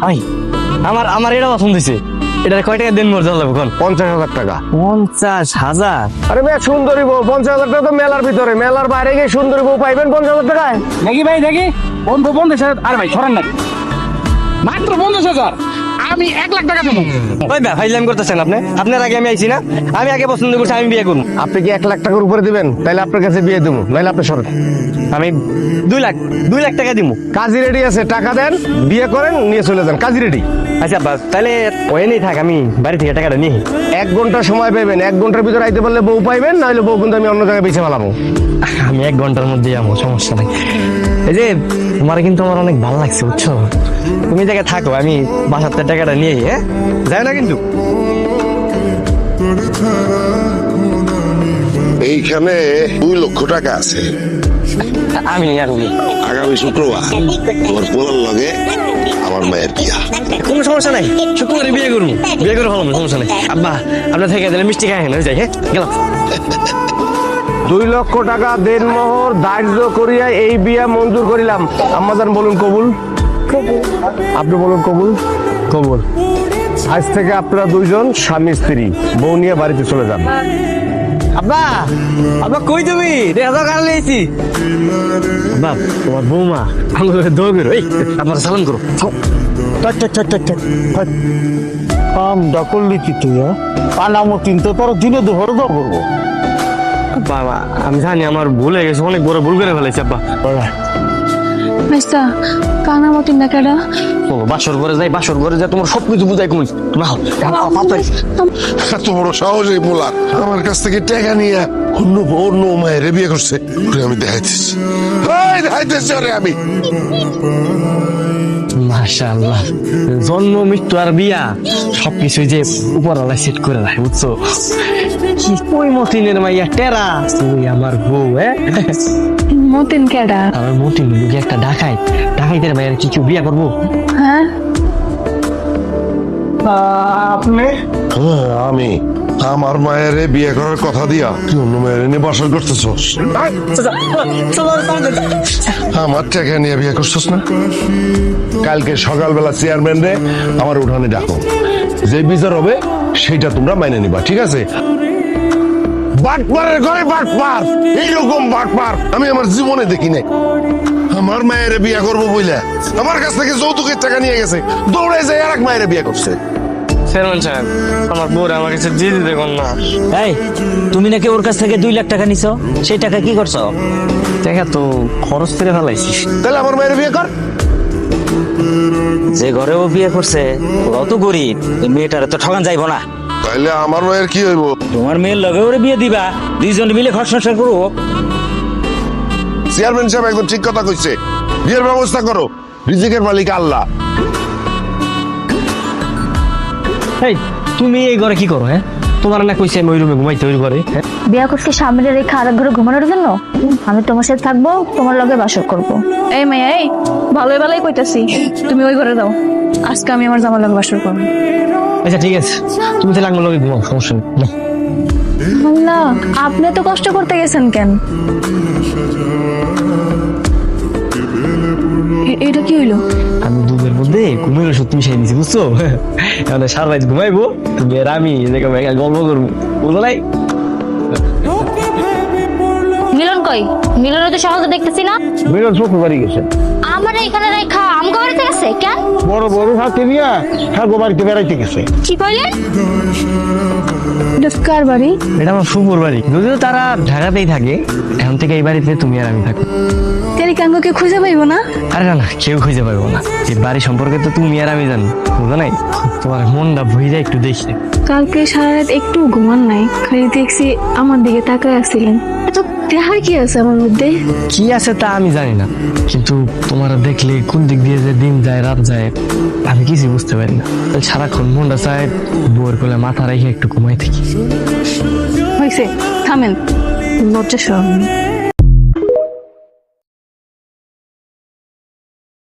ভাই আমার আমার এটা পছন্দ হয়েছে। এটা কয় টাকা দেন মোর জল 50,000 টাকা। 50,000? আরে ভাই সুন্দরী বউ 50,000 টাকা তো মেলার ভিতরে, মেলার বাইরে গিয়ে সুন্দরী বউ পাইবেন 50,000 টাকায়? দেখি ভাই দেখি, 50,000। আরে ভাই সরেন না, মাত্র 50,000। আমি 1,00,000 টাকা দেবো। ওই ভাই ফাইজলামি করতেছেন আপনি। আপনার আগে আমি আইছি না, আমি আগে পছন্দ করছি, আমি বিয়ে করবো। আপনি কি 1,00,000 টাকার উপরে দিবেন? তাহলে আপনার কাছে বিয়ে দেবো, নাহলে আপনি সরেন। আমি 2 লাখ টাকা দিব। কাজী রেডি আছে, টাকা দেন, বিয়ে করেন, নিয়ে চলে যান, কাজী রেডি। আচ্ছা বাস, তাহলে ওই নেই থাক, আমি বাড়ি থেকে টাকাটা নিয়ে। 1 ঘন্টা সময় পাবেন, 1 ঘন্টার ভিতরে আইতে পারলে বউ পাইবেন, নাহলে বউ কিন্তু আমি অন্য জায়গায় বেছে ফেলাবো। আমি 1 ঘন্টার মধ্যে যাবো, সমস্যা নেই। এই যে তোমার কিন্তু আমার অনেক ভালো লাগছে, বুঝছো? তুমি জায়গায় থাকো, আমি বাসার থেকে টাকাটা নিয়ে, হ্যাঁ যাই না কিন্তু। এইখানে 2 লক্ষ টাকা আছে। আমি আর উনি আগামী শুক্রবার আমার পোলার লগে আমার মায়ের বিয়া। কোনো সমস্যা নাই, শুক্রবারে বিয়ে করবো, বিয়ে করে ভালো, সমস্যা নেই। আব্বা আপনার থেকে দিলে মিষ্টি খাই না, যাই, হ্যাঁ গেলাম। 2 লক্ষ টাকা দেনমোহর ধার্য করিয়া এই বিয়া মঞ্জুর করিলাম। আম্মাজান বলুন কবুল। আপনি বলুন কবুল। কবুল। আজ থেকে আপনারা 2 জন স্বামী স্ত্রী, বউ নিয়ে বাড়িতে চলে যান। আব্বা আব্বা কই তুমি? দেখা যাও কার লেছি। আব্বা তোমার বৌমা আমাকে দৌড় বেরো, এই আপনার সালাম করো। কামটা করলি কি তুই? পানামতিন তো তোর দিনে দুপুরে দর করবো। বাবা আমি জানি আমার ভুল হয়ে গেছে, অনেক বড় ভুল করে ফেলেছি আব্বা। আচ্ছা কানা মতিন না কেডা? ও বাসর ঘরে যাই, বাসর ঘরে যাই, তোমার সবকিছু বুঝাই কই না। এত বড় সাহস এই পোলার, আমার কাছ থেকে টাকা নিয়ে অন্য মায়ের বিয়ে করছে। ওরে আমি দেখাইতেছি, দেখাইতেছি ওরে আমি। মাশাআল্লাহ, জন্ম মৃত্যু আর বিয়া সবকিছু যে উপরওয়ালা সেট করে রাখে, বুঝছো? কি কই মতিনের মাইয়া টেরা, তুই আমার বউ। মতিন কেডা? আমার মতিন লোকে একটা ডাকাইতের মায়ের কি কেউ বিয়া করবো? হ্যাঁ আপনি আমি আমার মায়ের বিয়ে করার কথা দিয়া তুই অন্য মায়ের নিয়ে বাসর করতেছস? আমার টাকা নিয়ে বিয়ে করছস না? কালকে সকালবেলা চেয়ারম্যান রে আমার উঠানে ডাকো, যে বিচার হবে সেটা তোমরা মাইনে নিবা, ঠিক আছে? বাটপারের ঘরে বাটপার, এইরকম বাটপার আমি আমার জীবনে দেখি নাই। আমার মায়ের বিয়ে করবো বইলা আমার কাছ থেকে যৌতুকের টাকা নিয়ে গেছে, দৌড়ে যায় আর এক মায়ের বিয়ে করছে। চেয়ারম্যান সাহেব, আমার বউর আমার কাছে দিয়ে দিতে কোন না। এই তুমি নাকি ওর কাছ থেকে 2 লাখ টাকা নিছো, সেই টাকা কি করছো? টাকা তো খরচ করে ফেলাইছি। তাহলে আমার মায়ের বিয়ে কর। যে ঘরে ও বিয়ে করছে ওরাও তো গরিব, এই মেয়েটারে তো ঠগান যাইবো না। তাইলে আমার মায়ের কি হইব? তোমার মেয়ের লগে ওরে বিয়ে দিবা, 2 জন মিলে ঘর সংসার করবো। চেয়ারম্যান সাহেব একদম ঠিক কথা কইছে, বিয়ের ব্যবস্থা করো, রিজিকের মালিক আল্লাহ। এই তুমি এই ঘরে কি করো? হ্যাঁ তোমার না কইছে আমি ওই রুমে ঘুমাইতে, ওই ঘরে। বিয়া করতে সামনে রেখে আরেক ঘরে ঘুমানোর জন্য? আমি তোমার সাথে থাকবো, তোমার লগে বাসর করবো। এই মাইয়া, এই ভালোই ভালোই কইতাছি, তুমি ওই ঘরে যাও, আজকে আমি আমার জামার লগে বাসর করবো। আচ্ছা ঠিক আছে, তুমি তাহলে আমার লগে ঘুমাও, সমস্যা নেই। আল্লাহ, আপনি তো কষ্ট করতে গেছেন কেন? এটা কি হইলো? আমি দুধের মধ্যে ঘুমের ওষুধ মিশাই দিছি, বুঝছো? এখন সারা রাত ঘুমাইবো, তুমি আর আমি গল্প করবো, বুঝলো নাই? মিলন কই? মিলনের তো সহজে দেখতেছি না। বেরোন শ্বশুর বাড়ি গেছে, আমার এখানে রেখা আমগো বাড়িতে গেছে কেন? বড় বড় হাতে নিয়ে হ্যাঁ বাড়িতে বেড়াইতে গেছে। কি কইলেন? এটা কার বাড়ি? এটা আমার ফুফুর বাড়ি, যদিও তারা ঢাকাতেই থাকে। এখন থেকে এই বাড়িতে তুমি আর আমি থাকবো। তেরি কাঙ্গকে খুঁজে পাইবো না? আরে না না, কেউ খুঁজে পারবো না। এই বাড়ি সম্পর্কে তো তুমি আর আমি জানি, বুঝো নাই? তোমার মনটা ভুই যায় একটু দেখি। কালকে সারা রাত একটু ঘুমান নাই, খালি দেখছি আমার দিকে তাকায় আসছিলেন। এত দেখার কি আছে আমার মধ্যে? কি আছে তা আমি জানি না, কিন্তু তোমার দেখলে কোন দিক দিয়ে যে দিন যায় রাত যায় আমি কিছু বুঝতে পারি না। সারাক্ষণ মনটা চায় বউয়ের কোলে মাথা রেখে একটু ঘুমাই থাকি। হয়েছে, থামেন, লজ্জা শরম নেই।